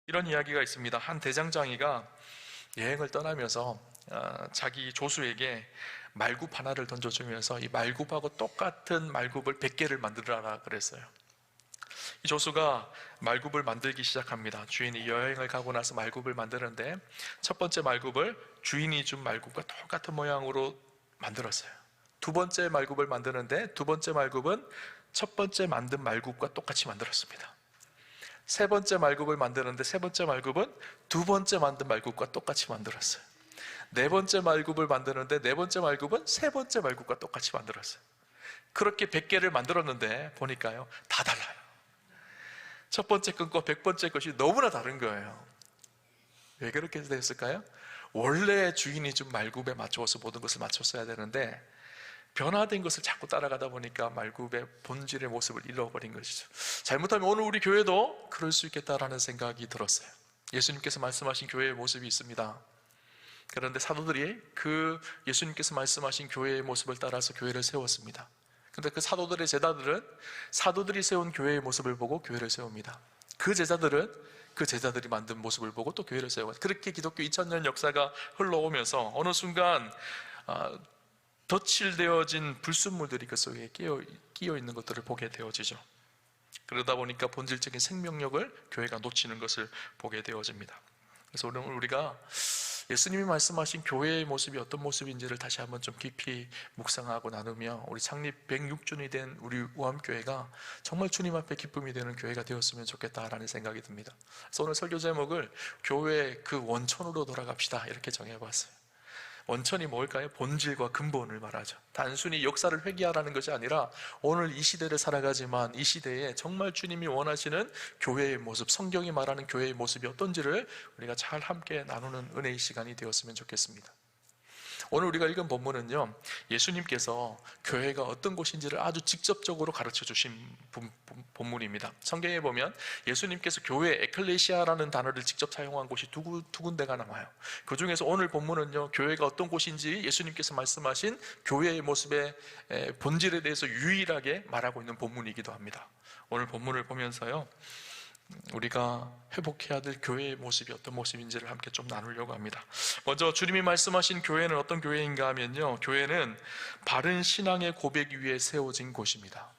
이런 이야기가 있습니다. 한 대장장이가 여행을 떠나면서 자기 조수에게 말굽 하나를 던져주면서 이 말굽하고 똑같은 말굽을 100개를 만들어라 그랬어요. 이 조수가 말굽을 만들기 시작합니다. 주인이 여행을 가고 나서 말굽을 만드는데 첫 번째 말굽을 주인이 준 말굽과 똑같은 모양으로 만들었어요. 두 번째 말굽을 만드는데 두 번째 말굽은 첫 번째 만든 말굽과 똑같이 만들었습니다. 세 번째 말굽을 만드는데 세 번째 말굽은 두 번째 만든 말굽과 똑같이 만들었어요. 네 번째 말굽을 만드는데 네 번째 말굽은 세 번째 말굽과 똑같이 만들었어요. 그렇게 100개를 만들었는데 보니까요, 다 달라요. 첫 번째 것과 100번째 것이 너무나 다른 거예요. 왜 그렇게 됐을까요? 원래 주인이 준 말굽에 맞춰서 모든 것을 맞췄어야 되는데 변화된 것을 자꾸 따라가다 보니까 말굽의 본질의 모습을 잃어버린 것이죠. 잘못하면 오늘 우리 교회도 그럴 수 있겠다라는 생각이 들었어요. 예수님께서 말씀하신 교회의 모습이 있습니다. 그런데 사도들이 그 예수님께서 말씀하신 교회의 모습을 따라서 교회를 세웠습니다. 그런데 그 사도들의 제자들은 사도들이 세운 교회의 모습을 보고 교회를 세웁니다. 그 제자들은 그 제자들이 만든 모습을 보고 또 교회를 세워요. 그렇게 기독교 2000년 역사가 흘러오면서 어느 순간 덧칠되어진 불순물들이 그 속에 끼어 있는 것들을 보게 되어지죠. 그러다 보니까 본질적인 생명력을 교회가 놓치는 것을 보게 되어집니다. 그래서 오늘 우리가 예수님이 말씀하신 교회의 모습이 어떤 모습인지를 다시 한번 좀 깊이 묵상하고 나누며 우리 창립 106주년이 된 우리 우암교회가 정말 주님 앞에 기쁨이 되는 교회가 되었으면 좋겠다라는 생각이 듭니다. 그래서 오늘 설교 제목을 교회의 그 원천으로 돌아갑시다 이렇게 정해봤어요. 원천이 뭘까요? 본질과 근본을 말하죠. 단순히 역사를 회귀하라는 것이 아니라 오늘 이 시대를 살아가지만 이 시대에 정말 주님이 원하시는 교회의 모습, 성경이 말하는 교회의 모습이 어떤지를 우리가 잘 함께 나누는 은혜의 시간이 되었으면 좋겠습니다. 오늘 우리가 읽은 본문은요, 예수님께서 교회가 어떤 곳인지를 아주 직접적으로 가르쳐 주신 본문입니다. 성경에 보면 예수님께서 교회 에클레시아라는 단어를 직접 사용한 곳이 두 군데가 나와요. 그 중에서 오늘 본문은요, 교회가 어떤 곳인지 예수님께서 말씀하신 교회의 모습의 본질에 대해서 유일하게 말하고 있는 본문이기도 합니다. 오늘 본문을 보면서요, 우리가 회복해야 될 교회의 모습이 어떤 모습인지를 함께 좀 나누려고 합니다. 먼저 주님이 말씀하신 교회는 어떤 교회인가 하면요, 교회는 바른 신앙의 고백 위에 세워진 곳입니다.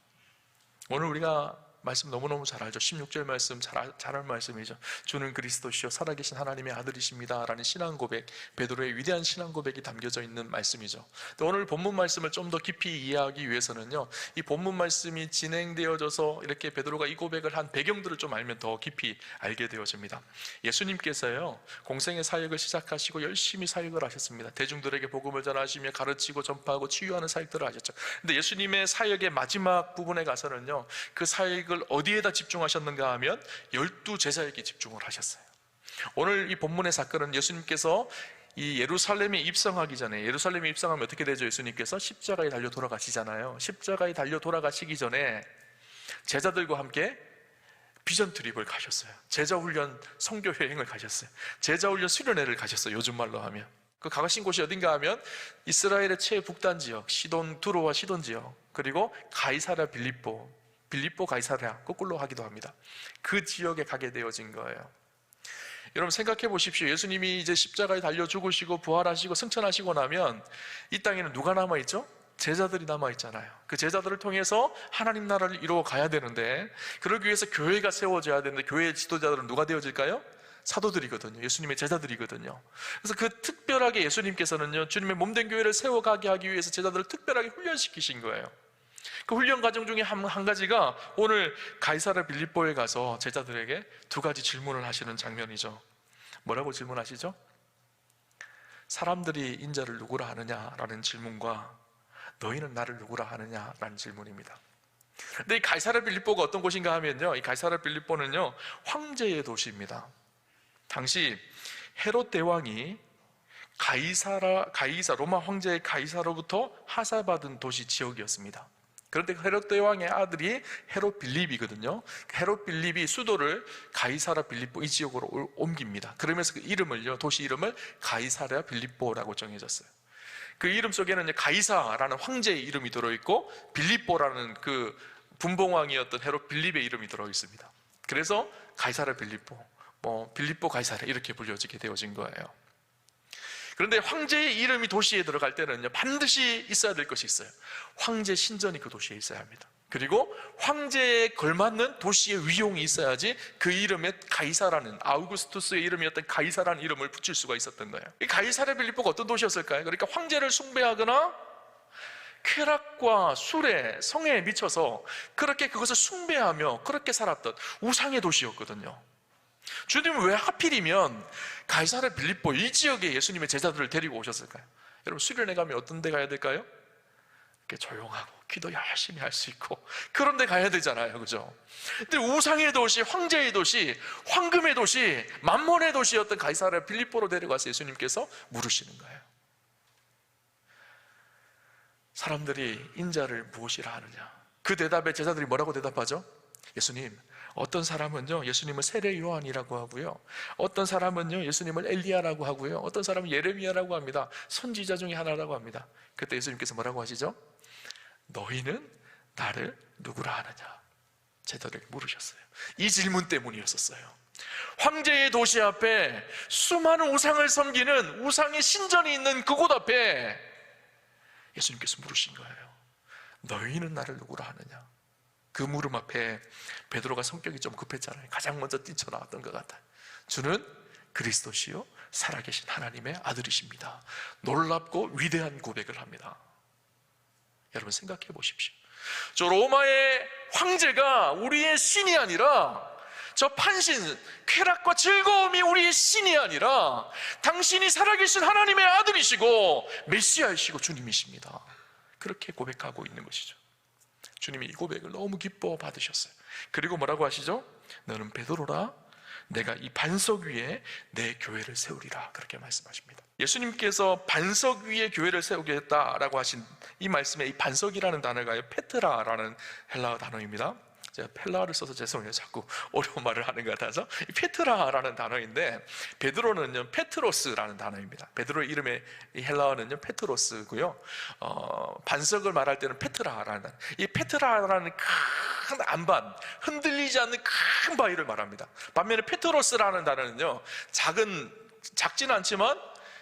오늘 우리가 말씀 너무너무 잘 알죠. 16절 말씀 잘할 말씀이죠. 주는 그리스도시요 살아계신 하나님의 아들이십니다 라는 신앙 고백, 베드로의 위대한 신앙 고백이 담겨져 있는 말씀이죠. 오늘 본문 말씀을 좀 더 깊이 이해하기 위해서는요, 이 본문 말씀이 진행되어져서 이렇게 베드로가 이 고백을 한 배경들을 좀 알면 더 깊이 알게 되어집니다. 예수님께서요, 공생의 사역을 시작하시고 열심히 사역을 하셨습니다. 대중들에게 복음을 전하시며 가르치고 전파하고 치유하는 사역들을 하셨죠. 근데 예수님의 사역의 마지막 부분에 가서는요, 그 사역을 어디에다 집중하셨는가 하면 12제자에게 집중을 하셨어요. 오늘 이 본문의 사건은 예수님께서 이 예루살렘에 입성하기 전에, 예루살렘에 입성하면 어떻게 되죠? 예수님께서 십자가에 달려 돌아가시잖아요. 십자가에 달려 돌아가시기 전에 제자들과 함께 비전 트립을 가셨어요. 제자훈련 선교 여행을 가셨어요. 제자훈련 수련회를 가셨어요. 요즘 말로 하면. 그 가신 곳이 어딘가 하면 이스라엘의 최북단 지역, 두로와 시돈 지역, 그리고 가이사랴 빌립보 가이사랴, 거꾸로 하기도 합니다. 그 지역에 가게 되어진 거예요. 여러분 생각해 보십시오. 예수님이 이제 십자가에 달려 죽으시고 부활하시고 승천하시고 나면 이 땅에는 누가 남아있죠? 제자들이 남아있잖아요. 그 제자들을 통해서 하나님 나라를 이루어 가야 되는데, 그러기 위해서 교회가 세워져야 되는데 교회의 지도자들은 누가 되어질까요? 사도들이거든요. 예수님의 제자들이거든요. 그래서 그 특별하게 예수님께서는요, 주님의 몸된 교회를 세워가게 하기 위해서 제자들을 특별하게 훈련시키신 거예요. 그 훈련 과정 중에 한 가지가 오늘 가이사랴 빌립보에 가서 제자들에게 두 가지 질문을 하시는 장면이죠. 뭐라고 질문하시죠? 사람들이 인자를 누구라 하느냐라는 질문과 너희는 나를 누구라 하느냐라는 질문입니다. 근데 이 가이사랴 빌립보가 어떤 곳인가 하면요, 이 가이사랴 빌립보는요, 황제의 도시입니다. 당시 헤롯 대왕이 로마 황제의 가이사로부터 하사받은 도시 지역이었습니다. 그런데 헤롯 대왕의 아들이 헤롯 빌립이거든요. 헤롯 빌립이 수도를 가이사랴 빌립보 이 지역으로 옮깁니다. 그러면서 그 이름을요, 도시 이름을 가이사랴 빌립보라고 정해졌어요. 그 이름 속에는 가이사라는 황제의 이름이 들어있고 빌립보라는 그 분봉왕이었던 헤롯 빌립의 이름이 들어있습니다. 그래서 가이사랴 빌립보, 빌립보 가이사랴 이렇게 불려지게 되어진 거예요. 그런데 황제의 이름이 도시에 들어갈 때는요, 반드시 있어야 될 것이 있어요. 황제 신전이 그 도시에 있어야 합니다. 그리고 황제에 걸맞는 도시의 위용이 있어야지 그 이름에 가이사라는, 아우구스투스의 이름이었던 가이사라는 이름을 붙일 수가 있었던 거예요. 이 가이사랴 빌립보가 어떤 도시였을까요? 그러니까 황제를 숭배하거나 쾌락과 술에, 성에 미쳐서 그렇게 그것을 숭배하며 그렇게 살았던 우상의 도시였거든요. 주님은 왜 하필이면 가이사랴 빌립보 이 지역에 예수님의 제자들을 데리고 오셨을까요? 여러분, 수련회 가면 어떤 데 가야 될까요? 이렇게 조용하고 기도 열심히 할 수 있고 그런 데 가야 되잖아요, 그죠? 근데 우상의 도시, 황제의 도시, 황금의 도시, 만몬의 도시였던 가이사랴 빌립보로 데려가서 예수님께서 물으시는 거예요. 사람들이 인자를 무엇이라 하느냐? 그 대답에 제자들이 뭐라고 대답하죠? 예수님, 어떤 사람은요 예수님을 세례 요한이라고 하고요, 어떤 사람은요 예수님을 엘리야라고 하고요, 어떤 사람은 예레미야라고 합니다. 선지자 중에 하나라고 합니다. 그때 예수님께서 뭐라고 하시죠? 너희는 나를 누구라 하느냐? 제자들에게 물으셨어요. 이 질문 때문이었었어요. 황제의 도시 앞에 수많은 우상을 섬기는 우상의 신전이 있는 그곳 앞에 예수님께서 물으신 거예요. 너희는 나를 누구라 하느냐? 그 물음 앞에 베드로가 성격이 좀 급했잖아요. 가장 먼저 뛰쳐나왔던 것 같아요. 주는 그리스도시요 살아계신 하나님의 아들이십니다. 놀랍고 위대한 고백을 합니다. 여러분, 생각해 보십시오. 저 로마의 황제가 우리의 신이 아니라, 저 판신, 쾌락과 즐거움이 우리의 신이 아니라 당신이 살아계신 하나님의 아들이시고 메시아이시고 주님이십니다. 그렇게 고백하고 있는 것이죠. 주님이 이 고백을 너무 기뻐 받으셨어요. 그리고 뭐라고 하시죠? 너는 베드로라, 내가 이 반석 위에 내 교회를 세우리라, 그렇게 말씀하십니다. 예수님께서 반석 위에 교회를 세우겠다라고 하신 이 말씀에 이 반석이라는 단어가 페트라라는 헬라어 단어입니다. 제가 헬라어를 써서 죄송해요. 자꾸 어려운 말을 하는 것 같아서. 이 페트라라는 단어인데, 베드로는요 페트로스라는 단어입니다. 베드로의 이름의 이 헬라어는요 페트로스고요, 반석을 말할 때는 페트라라는 단어. 이 페트라라는 큰 안반, 흔들리지 않는 큰 바위를 말합니다. 반면에 페트로스라는 단어는요 작지는 않지만,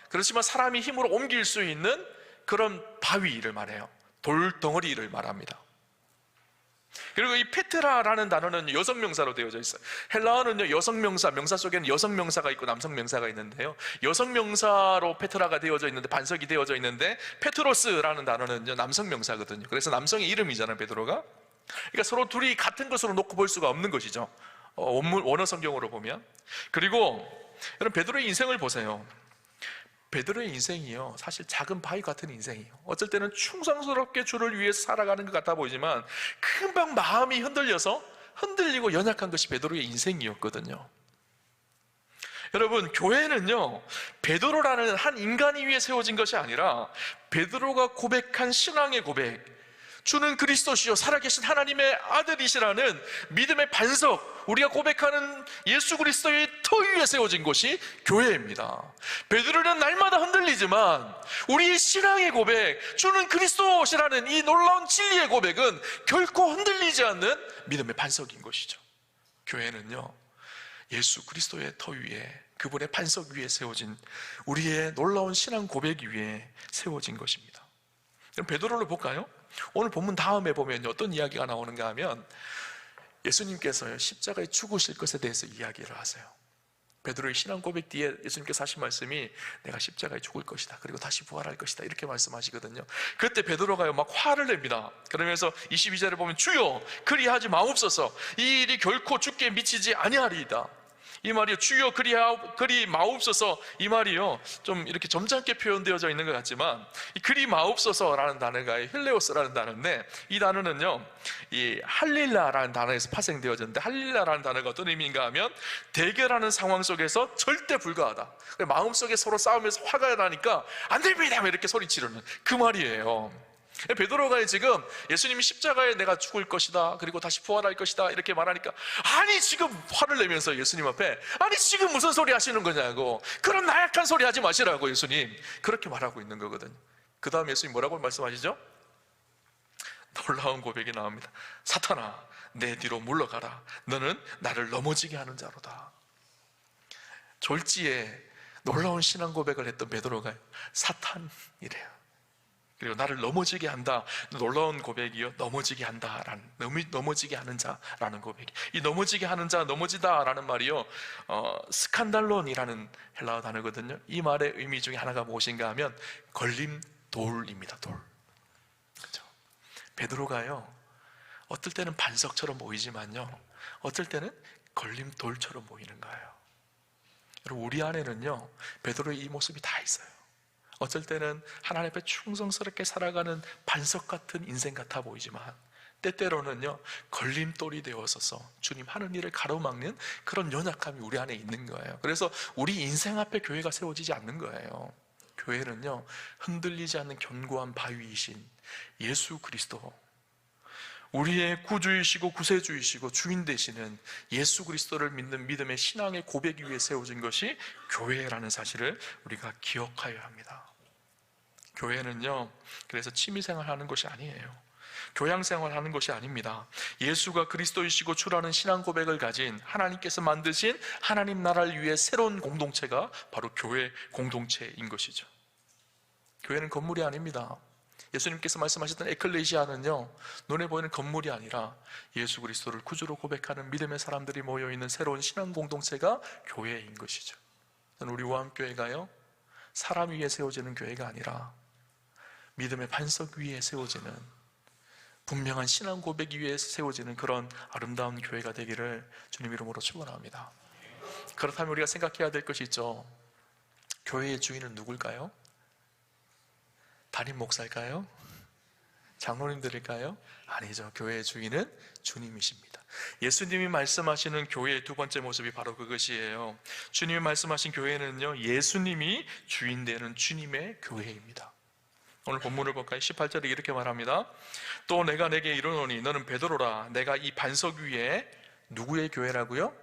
그렇지만 사람이 힘으로 옮길 수 있는 그런 바위를 말해요. 돌덩어리를 말합니다. 그리고 이 페트라라는 단어는 여성명사로 되어져 있어요. 헬라어는요 여성명사, 명사 속에는 여성명사가 있고 남성명사가 있는데요, 여성명사로 페트라가 되어져 있는데, 반석이 되어져 있는데, 페트로스라는 단어는요 남성명사거든요. 그래서 남성의 이름이잖아요, 베드로가. 그러니까 서로 둘이 같은 것으로 놓고 볼 수가 없는 것이죠, 원어 성경으로 보면. 그리고 여러분, 베드로의 인생을 보세요. 베드로의 인생이요 사실 작은 바위 같은 인생이에요. 어쩔 때는 충성스럽게 주를 위해서 살아가는 것 같아 보이지만 금방 마음이 흔들리고 연약한 것이 베드로의 인생이었거든요. 여러분, 교회는요 베드로라는 한 인간이 위해 세워진 것이 아니라 베드로가 고백한 신앙의 고백, 주는 그리스도시요 살아계신 하나님의 아들이시라는 믿음의 반석, 우리가 고백하는 예수 그리스도의 터 위에 세워진 것이 교회입니다. 베드로는 날마다 흔들리지만 우리의 신앙의 고백, 주는 그리스도시라는 이 놀라운 진리의 고백은 결코 흔들리지 않는 믿음의 반석인 것이죠. 교회는요 예수 그리스도의 터 위에, 그분의 반석 위에 세워진 우리의 놀라운 신앙 고백 위에 세워진 것입니다. 그럼 베드로를 볼까요? 오늘 본문 다음에 보면 어떤 이야기가 나오는가 하면, 예수님께서요 십자가에 죽으실 것에 대해서 이야기를 하세요. 베드로의 신앙 고백 뒤에 예수님께서 하신 말씀이 내가 십자가에 죽을 것이다, 그리고 다시 부활할 것이다, 이렇게 말씀하시거든요. 그때 베드로가요 막 화를 냅니다. 그러면서 22절에 보면 주여 그리하지 마옵소서, 이 일이 결코 주께 미치지 아니하리이다. 이 말이요 주여 그리 마옵소서, 이 말이요 좀 이렇게 점잖게 표현되어져 있는 것 같지만, 이 그리 마옵소서라는 단어가 힐레오스라는 단어인데, 이 단어는요 이 할릴라라는 단어에서 파생되어졌는데, 할릴라라는 단어가 어떤 의미인가 하면 대결하는 상황 속에서 절대 불가하다, 마음속에 서로 싸우면서 화가 나니까 안 됩니다 이렇게 소리치르는 그 말이에요. 베드로가 지금 예수님이 십자가에 내가 죽을 것이다, 그리고 다시 부활할 것이다 이렇게 말하니까, 아니 지금 화를 내면서 예수님 앞에, 아니 지금 무슨 소리 하시는 거냐고, 그런 나약한 소리 하지 마시라고 예수님 그렇게 말하고 있는 거거든요. 그 다음 예수님 뭐라고 말씀하시죠? 놀라운 고백이 나옵니다. 사탄아 내 뒤로 물러가라, 너는 나를 넘어지게 하는 자로다. 졸지에 놀라운 신앙 고백을 했던 베드로가 사탄이래요. 그리고 나를 넘어지게 한다. 놀라운 고백이요. 넘어지게 한다라는, 넘어지게 하는 자라는 고백. 이 넘어지게 하는 자, 넘어지다라는 말이요. 스칸달론이라는 헬라어 단어거든요. 이 말의 의미 중에 하나가 무엇인가 하면 걸림돌입니다. 돌. 그렇죠. 베드로가요. 어떨 때는 반석처럼 보이지만요. 어떨 때는 걸림돌처럼 보이는 거예요. 여러분, 우리 안에는요. 베드로의 이 모습이 다 있어요. 어쩔 때는 하나님 앞에 충성스럽게 살아가는 반석 같은 인생 같아 보이지만 때때로는요 걸림돌이 되어서서 주님 하는 일을 가로막는 그런 연약함이 우리 안에 있는 거예요. 그래서 우리 인생 앞에 교회가 세워지지 않는 거예요. 교회는요 흔들리지 않는 견고한 바위이신 예수 그리스도, 우리의 구주이시고 구세주이시고 주인 되시는 예수 그리스도를 믿는 믿음의 신앙의 고백 위에 세워진 것이 교회라는 사실을 우리가 기억하여야 합니다. 교회는요 그래서 취미생활 하는 것이 아니에요. 교양생활 하는 것이 아닙니다. 예수가 그리스도이시고 주라는 신앙 고백을 가진 하나님께서 만드신 하나님 나라를 위해 새로운 공동체가 바로 교회 공동체인 것이죠. 교회는 건물이 아닙니다. 예수님께서 말씀하셨던 에클레시아는요 눈에 보이는 건물이 아니라 예수 그리스도를 구주로 고백하는 믿음의 사람들이 모여있는 새로운 신앙 공동체가 교회인 것이죠. 우리 우암교회가요 사람 위에 세워지는 교회가 아니라 믿음의 반석 위에 세워지는 분명한 신앙 고백 위에 세워지는 그런 아름다운 교회가 되기를 주님 이름으로 축원합니다. 그렇다면 우리가 생각해야 될 것이 있죠. 교회의 주인은 누굴까요? 담임 목사일까요? 장로님들일까요? 아니죠. 교회의 주인은 주님이십니다. 예수님이 말씀하시는 교회의 두 번째 모습이 바로 그것이에요. 주님이 말씀하신 교회는요 예수님이 주인 되는 주님의 교회입니다. 오늘 본문을 볼까요? 18절에 이렇게 말합니다. 또 내가 내게 이르노니 너는 베드로라. 내가 이 반석 위에 누구의 교회라고요?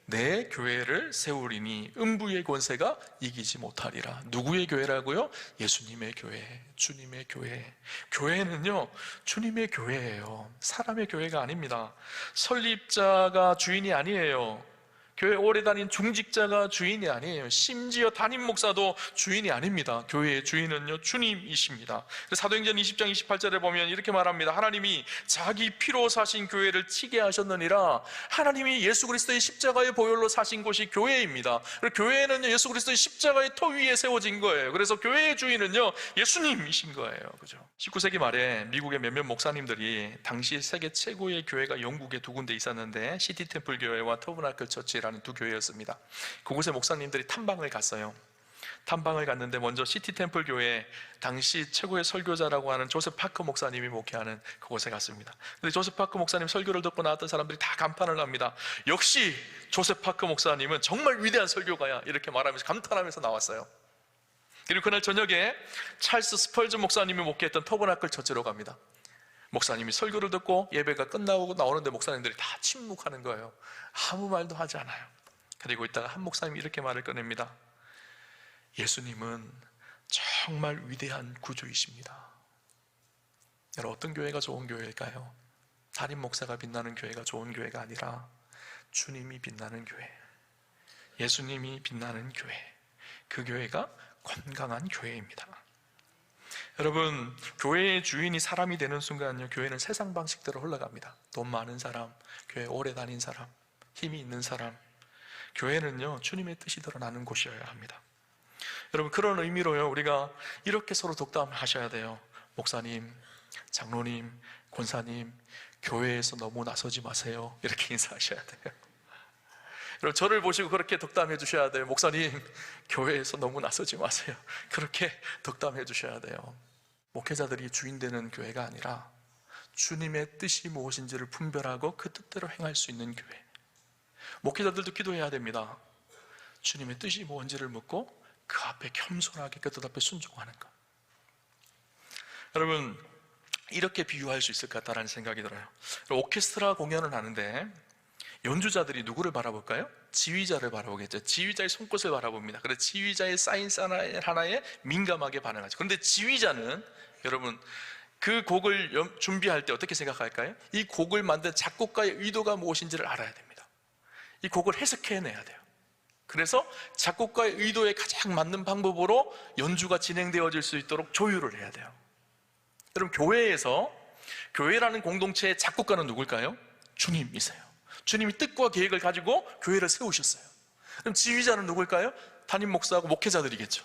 내 교회를 세우리니 음부의 권세가 이기지 못하리라. 누구의 교회라고요? 예수님의 교회, 주님의 교회. 교회는요 주님의 교회예요. 사람의 교회가 아닙니다. 설립자가 주인이 아니에요. 교회 오래 다닌 중직자가 주인이 아니에요. 심지어 담임 목사도 주인이 아닙니다. 교회의 주인은요 주님이십니다. 사도행전 20장 28절에 보면 이렇게 말합니다. 하나님이 자기 피로 사신 교회를 치게 하셨느니라. 하나님이 예수 그리스도의 십자가의 보혈로 사신 곳이 교회입니다. 교회는요 예수 그리스도의 십자가의 터 위에 세워진 거예요. 그래서 교회의 주인은요 예수님이신 거예요. 그죠? 19세기 말에 미국의 몇몇 목사님들이 당시 세계 최고의 교회가 영국에 두 군데 있었는데 시티템플 교회와 터브나클 처치라는 두 교회였습니다. 그곳에 목사님들이 탐방을 갔어요. 탐방을 갔는데 먼저 시티템플 교회 당시 최고의 설교자라고 하는 조셉 파커 목사님이 목회하는 그곳에 갔습니다. 근데 조셉 파커 목사님 설교를 듣고 나왔던 사람들이 다 감탄을 합니다. 역시 조셉 파커 목사님은 정말 위대한 설교가야, 이렇게 말하면서 감탄하면서 나왔어요. 그리고 그날 저녁에 찰스 스펄전 목사님이 목회했던 터버나클 처치로 갑니다. 목사님이 설교를 듣고 예배가 끝나고 나오는데 목사님들이 다 침묵하는 거예요. 아무 말도 하지 않아요. 그리고 있다가 한 목사님이 이렇게 말을 꺼냅니다. 예수님은 정말 위대한 구주이십니다. 여러분, 어떤 교회가 좋은 교회일까요? 담임 목사가 빛나는 교회가 좋은 교회가 아니라 주님이 빛나는 교회, 예수님이 빛나는 교회, 그 교회가 건강한 교회입니다. 여러분, 교회의 주인이 사람이 되는 순간요 교회는 세상 방식대로 흘러갑니다. 돈 많은 사람, 교회 오래 다닌 사람, 힘이 있는 사람. 교회는요 주님의 뜻이 드러나는 곳이어야 합니다. 여러분, 그런 의미로요 우리가 이렇게 서로 독담하셔야 돼요. 목사님, 장로님, 권사님, 교회에서 너무 나서지 마세요. 이렇게 인사하셔야 돼요. 여러분, 저를 보시고 그렇게 덕담해 주셔야 돼요. 목사님, 교회에서 너무 나서지 마세요. 그렇게 덕담해 주셔야 돼요. 목회자들이 주인 되는 교회가 아니라 주님의 뜻이 무엇인지를 분별하고 그 뜻대로 행할 수 있는 교회. 목회자들도 기도해야 됩니다. 주님의 뜻이 뭔지를 묻고 그 앞에 겸손하게 그 뜻 앞에 순종하는 것. 여러분, 이렇게 비유할 수 있을 것 같다는 생각이 들어요. 오케스트라 공연을 하는데 연주자들이 누구를 바라볼까요? 지휘자를 바라보겠죠. 지휘자의 손끝을 바라봅니다. 그래서 지휘자의 사인 하나에 민감하게 반응하죠. 그런데 지휘자는 여러분 그 곡을 준비할 때 어떻게 생각할까요? 이 곡을 만든 작곡가의 의도가 무엇인지를 알아야 됩니다. 이 곡을 해석해내야 돼요. 그래서 작곡가의 의도에 가장 맞는 방법으로 연주가 진행되어질 수 있도록 조율을 해야 돼요. 여러분, 교회라는 공동체의 작곡가는 누굴까요? 주님이세요. 주님이 뜻과 계획을 가지고 교회를 세우셨어요. 그럼 지휘자는 누굴까요? 담임 목사하고 목회자들이겠죠.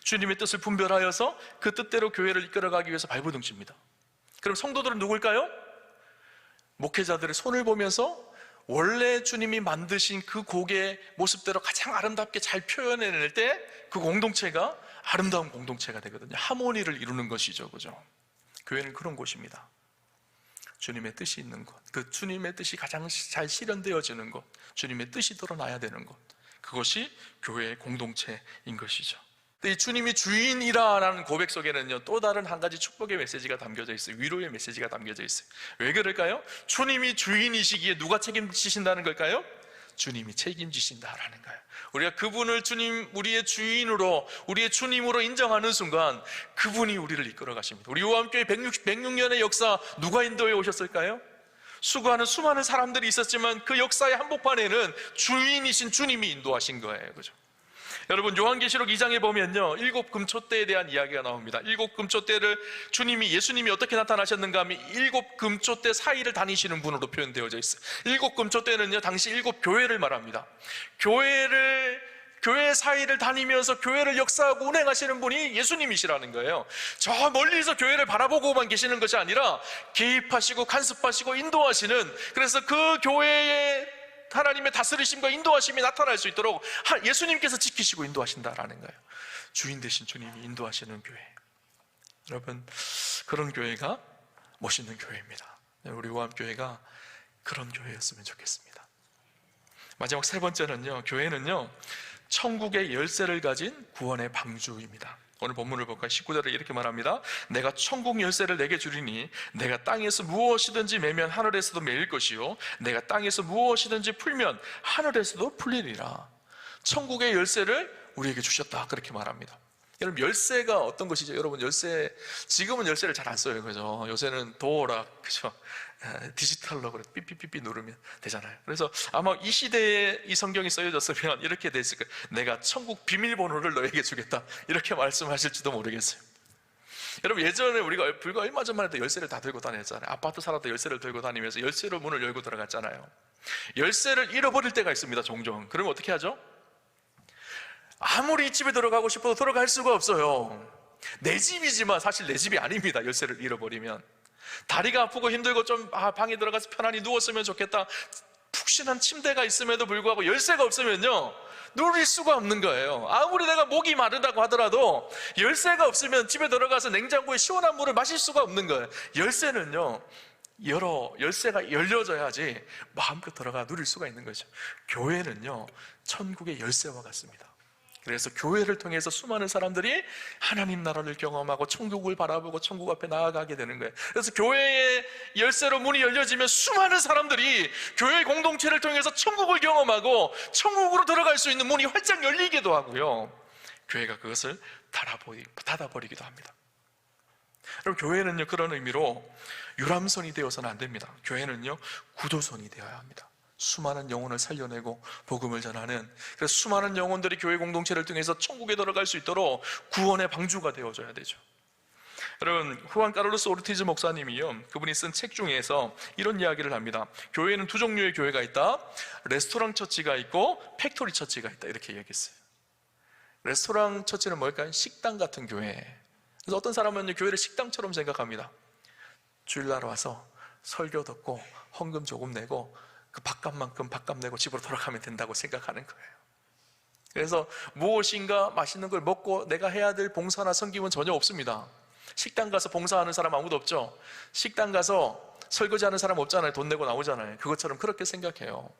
주님의 뜻을 분별하여서 그 뜻대로 교회를 이끌어가기 위해서 발버둥칩니다. 그럼 성도들은 누굴까요? 목회자들의 손을 보면서 원래 주님이 만드신 그 곡의 모습대로 가장 아름답게 잘 표현해낼 때 그 공동체가 아름다운 공동체가 되거든요. 하모니를 이루는 것이죠, 그죠? 교회는 그런 곳입니다. 주님의 뜻이 있는 곳, 그 주님의 뜻이 가장 잘 실현되어지는 곳, 주님의 뜻이 드러나야 되는 곳, 그것이 교회의 공동체인 것이죠. 이 주님이 주인이라는 고백 속에는요, 또 다른 한 가지 축복의 메시지가 담겨져 있어요. 위로의 메시지가 담겨져 있어요. 왜 그럴까요? 주님이 주인이시기에 누가 책임지신다는 걸까요? 주님이 책임지신다라는 거예요. 우리가 그분을 우리의 주인으로, 우리의 주님으로 인정하는 순간 그분이 우리를 이끌어 가십니다. 우리 요한교회 106년의 역사 누가 인도해 오셨을까요? 수고하는 수많은 사람들이 있었지만 그 역사의 한복판에는 주인이신 주님이 인도하신 거예요, 그죠? 여러분, 요한계시록 2장에 보면요, 7 금초대에 대한 이야기가 나옵니다. 7 금초대를 예수님이 어떻게 나타나셨는가 하면 7 금초대 사이를 다니시는 분으로 표현되어져 있어요. 7 금초대는요, 당시 7 교회를 말합니다. 교회 사이를 다니면서 교회를 역사하고 운행하시는 분이 예수님이시라는 거예요. 저 멀리서 교회를 바라보고만 계시는 것이 아니라 개입하시고 간섭하시고 인도하시는, 그래서 그 교회의 하나님의 다스리심과 인도하심이 나타날 수 있도록 예수님께서 지키시고 인도하신다라는 거예요. 주인 되신 주님이 인도하시는 교회. 여러분, 그런 교회가 멋있는 교회입니다. 우리 요한교회가 그런 교회였으면 좋겠습니다. 마지막 세 번째는요, 교회는요, 천국의 열쇠를 가진 구원의 방주입니다. 오늘 본문을 볼까요? 19절에 이렇게 말합니다. 내가 천국 열쇠를 내게 주리니 내가 땅에서 무엇이든지 매면 하늘에서도 매일 것이요 내가 땅에서 무엇이든지 풀면 하늘에서도 풀리리라. 천국의 열쇠를 우리에게 주셨다, 그렇게 말합니다. 여러분, 열쇠가 어떤 것이죠? 여러분, 지금은 열쇠를 잘 안 써요, 그죠? 요새는 도어락, 그죠? 디지털로 그래 삐삐삐삐 누르면 되잖아요. 그래서 아마 이 시대에 이 성경이 써졌으면 이렇게 됐을 거예요. 내가 천국 비밀번호를 너에게 주겠다, 이렇게 말씀하실지도 모르겠어요. 여러분, 예전에 우리가 불과 얼마 전만 해도 열쇠를 다 들고 다녔잖아요. 아파트 살아도 열쇠를 들고 다니면서 열쇠로 문을 열고 들어갔잖아요. 열쇠를 잃어버릴 때가 있습니다, 종종. 그러면 어떻게 하죠? 아무리 집에 들어가고 싶어도 들어갈 수가 없어요. 내 집이지만 사실 내 집이 아닙니다, 열쇠를 잃어버리면. 다리가 아프고 힘들고 좀 방에 들어가서 편안히 누웠으면 좋겠다, 푹신한 침대가 있음에도 불구하고 열쇠가 없으면요, 누릴 수가 없는 거예요. 아무리 내가 목이 마르다고 하더라도 열쇠가 없으면 집에 들어가서 냉장고에 시원한 물을 마실 수가 없는 거예요. 열쇠는요, 열쇠가 열려져야지 마음껏 들어가 누릴 수가 있는 거죠. 교회는요, 천국의 열쇠와 같습니다. 그래서 교회를 통해서 수많은 사람들이 하나님 나라를 경험하고 천국을 바라보고 천국 앞에 나아가게 되는 거예요. 그래서 교회의 열쇠로 문이 열려지면 수많은 사람들이 교회 공동체를 통해서 천국을 경험하고 천국으로 들어갈 수 있는 문이 활짝 열리기도 하고요, 교회가 그것을 닫아버리기도 합니다. 여러분, 교회는요, 그런 의미로 유람선이 되어서는 안 됩니다. 교회는요, 구도선이 되어야 합니다. 수많은 영혼을 살려내고 복음을 전하는, 그래서 수많은 영혼들이 교회 공동체를 통해서 천국에 들어갈 수 있도록 구원의 방주가 되어줘야 되죠. 여러분, 후안 카를로스 오르티즈 목사님이요, 그분이 쓴 책 중에서 이런 이야기를 합니다. 교회는 두 종류의 교회가 있다. 레스토랑 처치가 있고 팩토리 처치가 있다, 이렇게 얘기했어요. 레스토랑 처치는 뭘까요? 식당 같은 교회. 그래서 어떤 사람은 교회를 식당처럼 생각합니다. 주일날 와서 설교 듣고 헌금 조금 내고 그 밥값만큼 밥값 내고 집으로 돌아가면 된다고 생각하는 거예요. 그래서 무엇인가 맛있는 걸 먹고 내가 해야 될 봉사나 섬김은 전혀 없습니다. 식당 가서 봉사하는 사람 아무도 없죠. 식당 가서 설거지하는 사람 없잖아요. 돈 내고 나오잖아요. 그것처럼 그렇게 생각해요.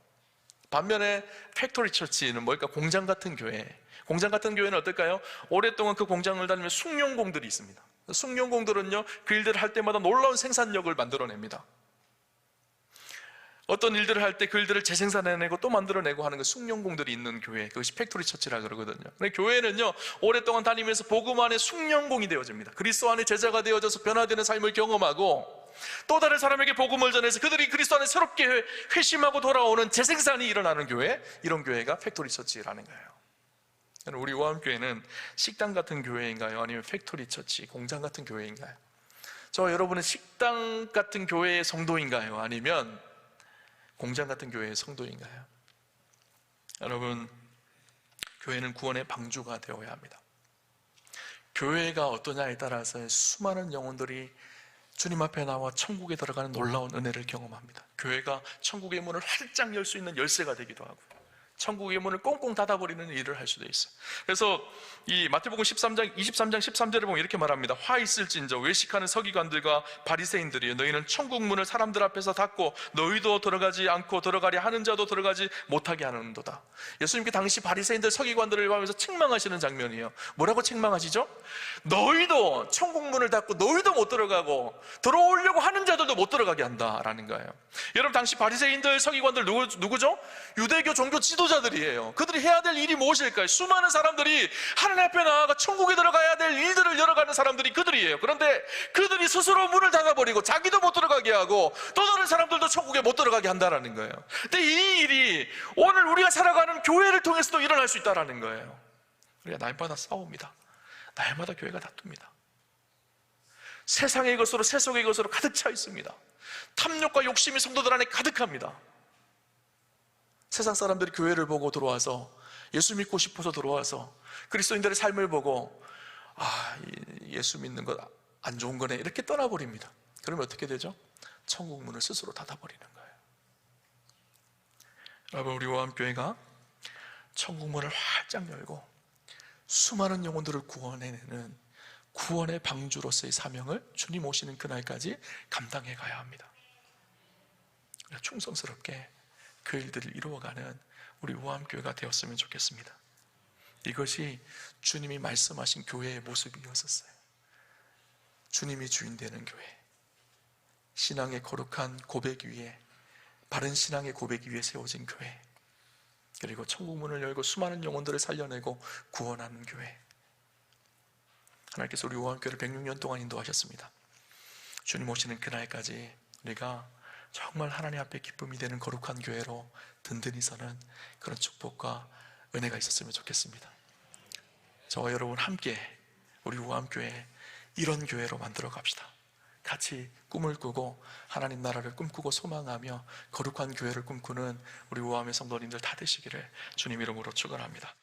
반면에 팩토리 처치는 뭘까? 공장 같은 교회. 공장 같은 교회는 어떨까요? 오랫동안 그 공장을 다니면 숭룡공들이 있습니다. 숭룡공들은요, 그 일들을 할 때마다 놀라운 생산력을 만들어냅니다. 어떤 일들을 할 때 그 일들을 재생산해내고 또 만들어내고 하는 그 숙련공들이 있는 교회, 그것이 팩토리 처치라 그러거든요. 근데 교회는요, 오랫동안 다니면서 복음 안에 숙련공이 되어집니다. 그리스도 안에 제자가 되어져서 변화되는 삶을 경험하고 또 다른 사람에게 복음을 전해서 그들이 그리스도 안에 새롭게 회심하고 돌아오는 재생산이 일어나는 교회, 이런 교회가 팩토리 처치라는 거예요. 우리 우암교회는 식당 같은 교회인가요? 아니면 팩토리 처치, 공장 같은 교회인가요? 저 여러분은 식당 같은 교회의 성도인가요? 아니면 공장 같은 교회의 성도인가요? 여러분, 교회는 구원의 방주가 되어야 합니다. 교회가 어떠냐에 따라서 수많은 영혼들이 주님 앞에 나와 천국에 들어가는 놀라운 은혜를 경험합니다. 교회가 천국의 문을 활짝 열 수 있는 열쇠가 되기도 하고 천국의 문을 꽁꽁 닫아버리는 일을 할 수도 있어요. 그래서 이 마태복음 23장 13절에 보면 이렇게 말합니다. 화 있을진저 외식하는 서기관들과 바리새인들이여, 너희는 천국 문을 사람들 앞에서 닫고 너희도 들어가지 않고 들어가려 하는 자도 들어가지 못하게 하는도다. 예수님께 당시 바리새인들 서기관들을 보면서 책망하시는 장면이에요. 뭐라고 책망하시죠? 너희도 천국 문을 닫고 너희도 못 들어가고 들어오려고 하는 자들도 못 들어가게 한다라는 거예요. 여러분, 당시 바리새인들 서기관들 누구죠? 유대교 종교 지도자들이에요. 그들이 해야 될 일이 무엇일까요? 수많은 사람들이 하나님 앞에 나아가 천국에 들어가야 될 일들을 열어가는 사람들이 그들이에요. 그런데 그들이 스스로 문을 닫아버리고 자기도 못 들어가게 하고 또 다른 사람들도 천국에 못 들어가게 한다는 거예요. 근데 이 일이 오늘 우리가 살아가는 교회를 통해서도 일어날 수 있다는 거예요. 우리가 날마다 싸웁니다. 날마다 교회가 다툽니다. 세상의 것으로, 세속의 것으로 가득 차 있습니다. 탐욕과 욕심이 성도들 안에 가득합니다. 세상 사람들이 교회를 보고 들어와서 예수 믿고 싶어서 들어와서 그리스도인들의 삶을 보고 예수 믿는 것 안 좋은 거네 이렇게 떠나버립니다. 그러면 어떻게 되죠? 천국 문을 스스로 닫아버리는 거예요. 여러분, 우리 오암교회가 천국 문을 활짝 열고 수많은 영혼들을 구원해내는 구원의 방주로서의 사명을 주님 오시는 그날까지 감당해 가야 합니다. 충성스럽게 그 일들을 이루어가는 우리 우암교회가 되었으면 좋겠습니다. 이것이 주님이 말씀하신 교회의 모습이었었어요. 주님이 주인 되는 교회, 신앙의 거룩한 고백 위에, 바른 신앙의 고백 위에 세워진 교회, 그리고 천국 문을 열고 수많은 영혼들을 살려내고 구원하는 교회. 하나님께서 우리 우암교회를 106년 동안 인도하셨습니다. 주님 오시는 그날까지 우리가 정말 하나님 앞에 기쁨이 되는 거룩한 교회로 든든히 서는 그런 축복과 은혜가 있었으면 좋겠습니다. 저와 여러분 함께 우리 우암교회 이런 교회로 만들어 갑시다. 같이 꿈을 꾸고 하나님 나라를 꿈꾸고 소망하며 거룩한 교회를 꿈꾸는 우리 우암의 성도님들 다 되시기를 주님 이름으로 축원합니다.